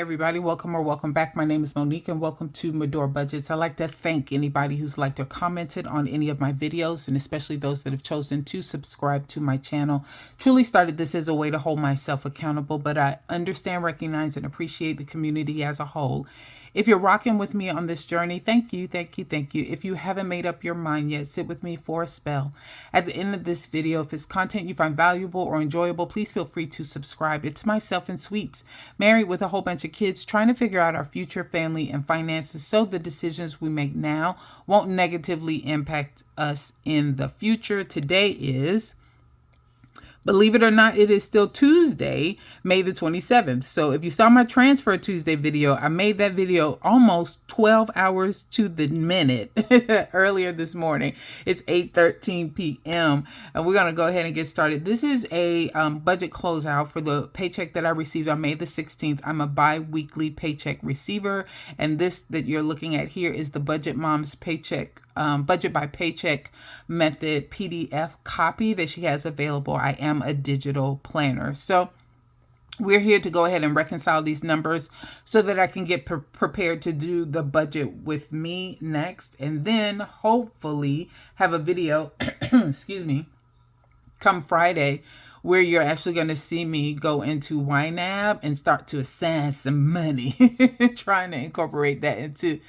everybody, welcome or welcome back. My name is Monique and welcome to Medora Budgets. I'd like to thank anybody who's liked or commented on any of my videos, and especially those that have chosen to subscribe to my channel. Truly started this as a way to hold myself accountable, but I understand, recognize, and appreciate the community as a whole. If you're rocking with me on this journey, thank you, thank you, thank you. If you haven't made up your mind yet, sit with me for a spell. At the end of this video, if it's content you find valuable or enjoyable, please feel free to subscribe. It's myself and Sweets, married with a whole bunch of kids, trying to figure out our future family and finances so the decisions we make now won't negatively impact us in the future. Today is, believe it or not, it is still Tuesday, May the 27th. So if you saw my Transfer Tuesday video, I made that video almost 12 hours to the minute earlier this morning. It's 8:13 p.m. and we're going to go ahead and get started. This is a budget closeout for the paycheck that I received on May the 16th. I'm a bi-weekly paycheck receiver, and this that you're looking at here is the Budget Mom's Paycheck Budget by Paycheck method PDF copy that she has available. I am a digital planner. So we're here to go ahead and reconcile these numbers so that I can get prepared to do the budget with me next, and then hopefully have a video, excuse me, come Friday, where you're actually going to see me go into YNAB and start to assign some money, trying to incorporate that into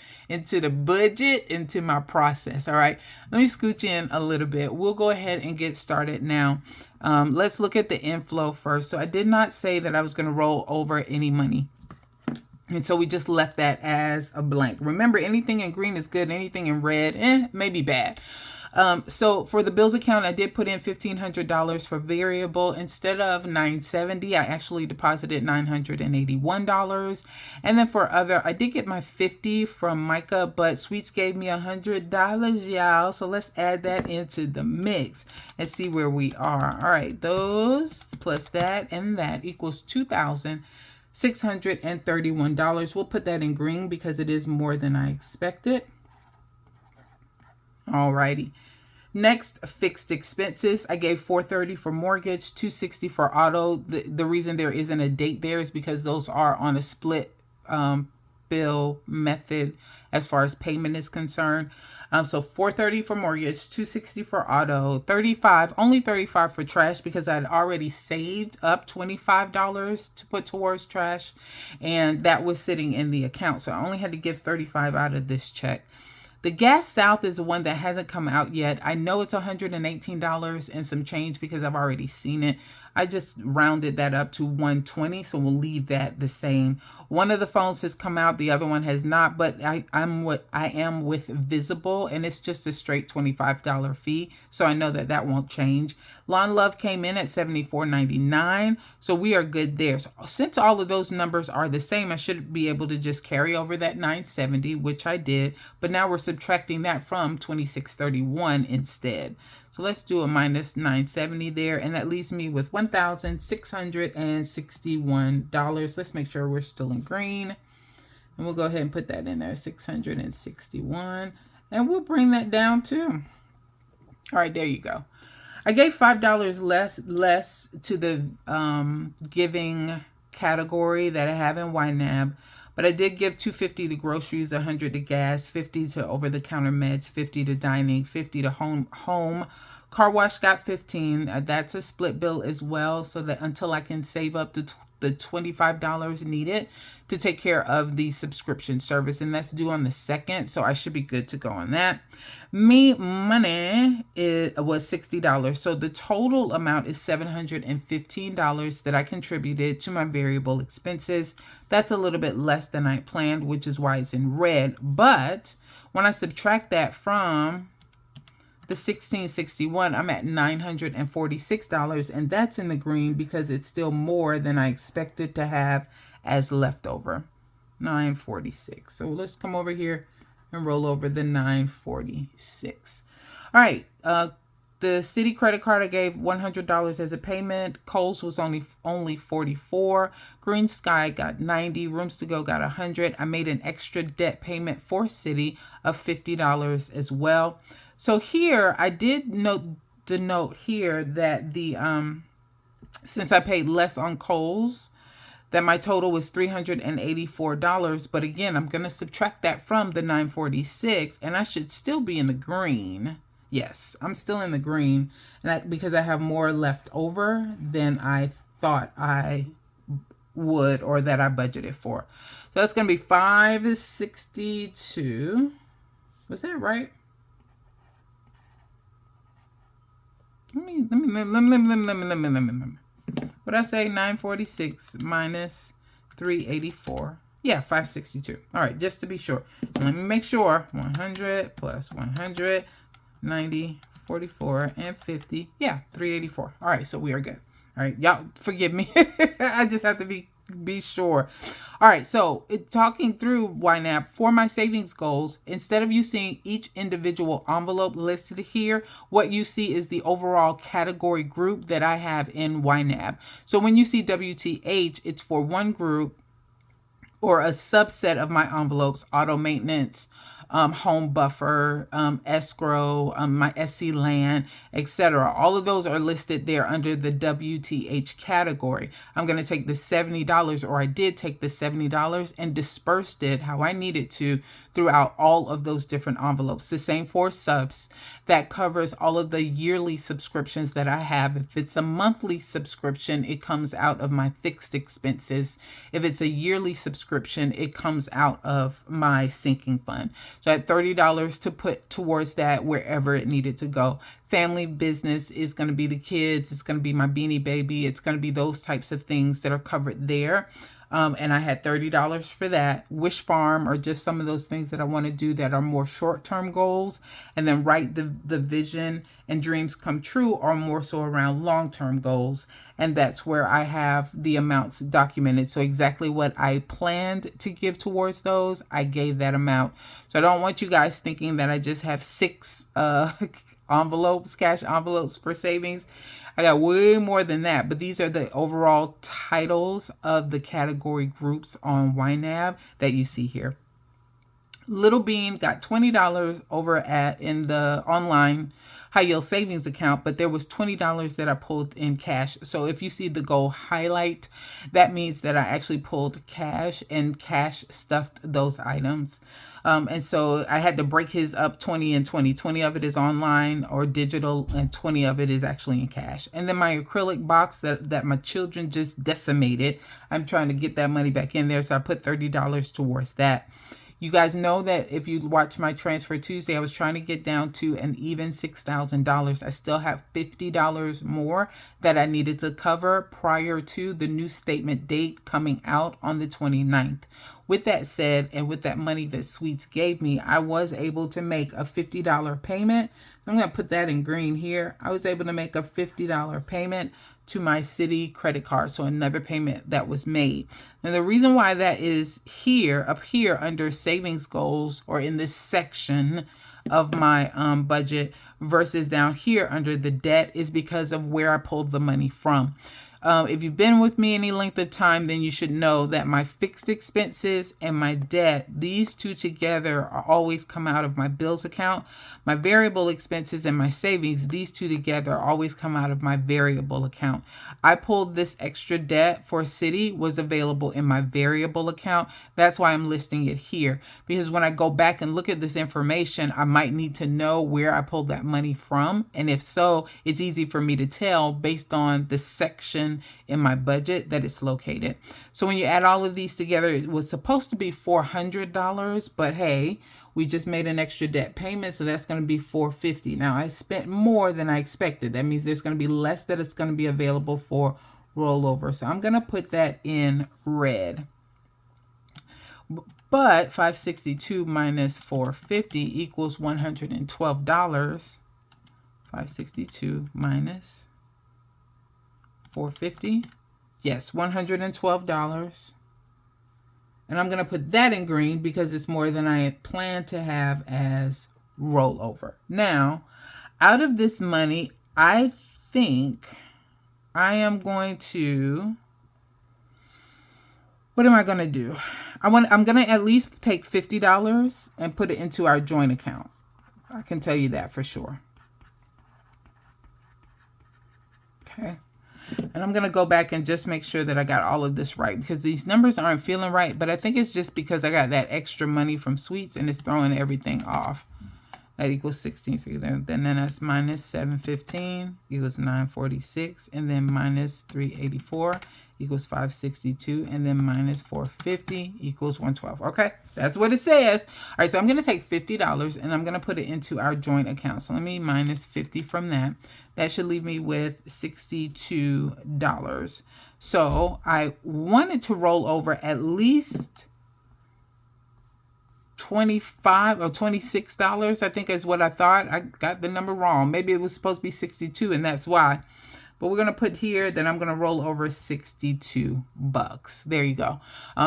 the budget, into my process. All right, let me scooch in a little bit. We'll go ahead and get started now. Let's look at the inflow first. So I did not say that I was going to roll over any money, and so we just left that as a blank. Remember, anything in green is good. Anything in red, may be bad. So for the bills account, I did put in $1,500 for variable. Instead of $970, I actually deposited $981. And then for other, I did get my $50 from Micah, but Sweets gave me $100, y'all. So let's add that into the mix and see where we are. All right, those plus that and that equals $2,631. We'll put that in green because it is more than I expected. Alrighty. Next, fixed expenses. I gave $430 for mortgage, $260 for auto. The reason there isn't a date there is because those are on a split bill method as far as payment is concerned. So $430 for mortgage, $260 for auto, only $35 for trash because I'd already saved up $25 to put towards trash, and that was sitting in the account. So I only had to give $35 out of this check. The Gas South is the one that hasn't come out yet. I know it's $118 and some change because I've already seen it. I just rounded that up to $120, so we'll leave that the same. One of the phones has come out, the other one has not, but I am with Visible, and it's just a straight $25 fee, so I know that that won't change. Lawn Love came in at $74.99, so we are good there. So since all of those numbers are the same, I should be able to just carry over that $970, which I did, but now we're subtracting that from $26.31 instead. So let's do a minus $970 there, and that leaves me with $1,661. Let's make sure we're still in green, and we'll go ahead and put that in there, $661, and we'll bring that down too. All right, there you go. I gave $5 less to the giving category that I have in YNAB. But I did give $250 to groceries, $100 to gas, $50 to over-the-counter meds, $50 to dining, $50 to home. Car wash got $15. That's a split bill as well, so that until I can save up the $25 needed to take care of the subscription service, and that's due on the 2nd, so I should be good to go on that. Money was $60, so the total amount is $715 that I contributed to my variable expenses. That's a little bit less than I planned, which is why it's in red, but when I subtract that from the $1,661, I'm at $946, and that's in the green because it's still more than I expected to have as leftover. $946. So let's come over here and roll over the $946. All right. The Citi credit card, I gave $100 as a payment. Kohl's was only $44. Green Sky got $90. Rooms to Go got $100. I made an extra debt payment for Citi of $50 as well. So here I did note here that the since I paid less on Kohl's, that my total was $384. But again, I'm going to subtract that from the $946, and I should still be in the green. Yes, I'm still in the green, and because I have more left over than I thought I would, or that I budgeted for. So that's going to be 562. Was that right? Let me. What I say? 946 minus 384. Yeah, 562. All right, just to be sure. And let me make sure. 100 plus 100, 90, 44, and 50. Yeah, 384. All right, so we are good. All right, y'all forgive me. I just have to be sure. All right, so talking through YNAB for my savings goals, instead of you seeing each individual envelope listed here, what you see is the overall category group that I have in YNAB. So when you see WTH, it's for one group or a subset of my envelopes: auto maintenance, home buffer, escrow, my SC land, etc. All of those are listed there under the WTH category. I'm going to take the $70, or I did take the $70 and dispersed it how I needed to throughout all of those different envelopes. The same for subs. That covers all of the yearly subscriptions that I have. If it's a monthly subscription, it comes out of my fixed expenses. If it's a yearly subscription, it comes out of my sinking fund. So I had $30 to put towards that wherever it needed to go. Family business is going to be the kids. It's going to be my Beanie Baby. It's going to be those types of things that are covered there. And I had $30 for that. Wish Farm, or just some of those things that I want to do that are more short-term goals. And then Write the Vision and Dreams Come True are more so around long-term goals. And that's where I have the amounts documented. So exactly what I planned to give towards those, I gave that amount. So I don't want you guys thinking that I just have 6 envelopes, cash envelopes for savings. I got way more than that, but these are the overall titles of the category groups on YNAB that you see here. Little Bean got $20 over in the online high yield savings account, but there was $20 that I pulled in cash. So if you see the gold highlight, that means that I actually pulled cash and cash stuffed those items. And so I had to break his up 20 and 20. 20 of it is online or digital, and 20 of it is actually in cash. And then my acrylic box that my children just decimated, I'm trying to get that money back in there. So I put $30 towards that. You guys know that if you watch my Transfer Tuesday, I was trying to get down to an even $6,000. I still have $50 more that I needed to cover prior to the new statement date coming out on the 29th. With that said, and with that money that Sweets gave me, I was able to make a $50 payment. So I'm going to put that in green here. I was able to make a $50 payment to my city credit card. So another payment that was made. Now the reason why that is here, up here under savings goals, or in this section of my budget versus down here under the debt, is because of where I pulled the money from. If you've been with me any length of time, then you should know that my fixed expenses and my debt, these two together are always come out of my bills account. My variable expenses and my savings, these two together always come out of my variable account. I pulled this extra debt for City, was available in my variable account. That's why I'm listing it here, because when I go back and look at this information, I might need to know where I pulled that money from. And if so, it's easy for me to tell based on the section in my budget that it's located. So when you add all of these together, it was supposed to be $400, but hey, we just made an extra debt payment, so that's going to be $450. Now I spent more than I expected. That means there's going to be less that it's going to be available for rollover. So I'm going to put that in red. But 562 minus 450 equals $112. 562 minus 450. Yes, $112. And I'm going to put that in green because it's more than I had planned to have as rollover. Now, out of this money, I think I am going to, what am I going to do? I'm going to at least take $50 and put it into our joint account. I can tell you that for sure. Okay. And I'm going to go back and just make sure that I got all of this right, because these numbers aren't feeling right. But I think it's just because I got that extra money from sweets and it's throwing everything off. That equals 16. So then that's minus 715 equals 946. And then minus 384 equals 562. And then minus 450 equals 112. Okay, that's what it says. All right, so I'm going to take $50 and I'm going to put it into our joint account. So let me minus 50 from that. That should leave me with $62. So I wanted to roll over at least $25 or $26, I think is what I thought. I got the number wrong. Maybe it was supposed to be 62 and that's why. But we're going to put here that I'm going to roll over 62 bucks. There you go.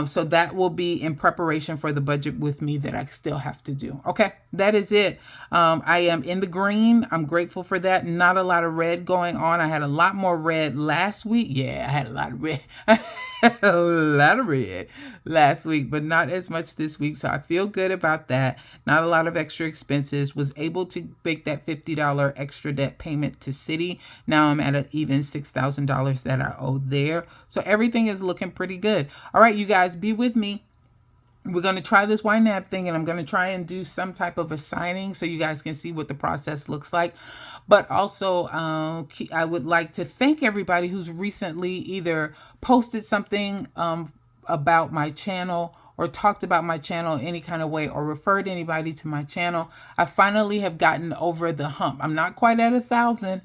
So that will be in preparation for the budget with me that I still have to do. Okay, that is it. I am in the green. I'm grateful for that. Not a lot of red going on. I had a lot more red last week. Yeah, I had a lot of red. A lot of red last week, but not as much this week. So I feel good about that. Not a lot of extra expenses. Was able to make that $50 extra debt payment to Citi. Now I'm at an even $6,000 that I owe there. So everything is looking pretty good. All right, you guys, be with me. We're going to try this YNAB thing, and I'm going to try and do some type of a signing so you guys can see what the process looks like. But also, I would like to thank everybody who's recently either posted something about my channel or talked about my channel any kind of way or referred anybody to my channel. I finally have gotten over the hump. I'm not quite at 1,000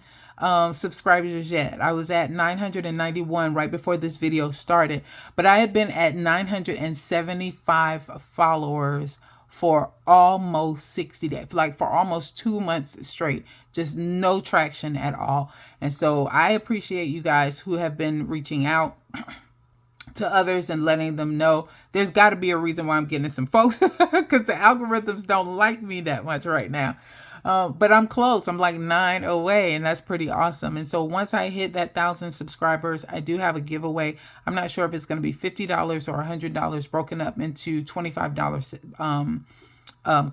subscribers yet. I was at 991 right before this video started, but I have been at 975 followers for almost 60 days, like for almost 2 months straight, just no traction at all. And so I appreciate you guys who have been reaching out to others and letting them know. There's got to be a reason why I'm getting some folks, because the algorithms don't like me that much right now. But I'm close. I'm like 9 away, and that's pretty awesome. And so once I hit that 1,000 subscribers, I do have a giveaway. I'm not sure if it's going to be $50 or $100 broken up into $25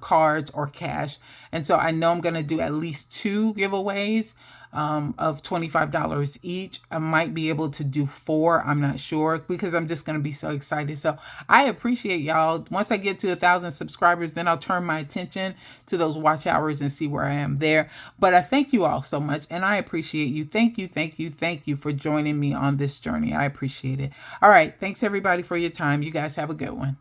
cards or cash. And so I know I'm going to do at least 2 giveaways of $25 each. I might be able to do 4. I'm not sure, because I'm just going to be so excited. So I appreciate y'all. Once I get to 1,000 subscribers, then I'll turn my attention to those watch hours and see where I am there. But I thank you all so much, and I appreciate you. Thank you, thank you, thank you for joining me on this journey. I appreciate it. All right. Thanks everybody for your time. You guys have a good one.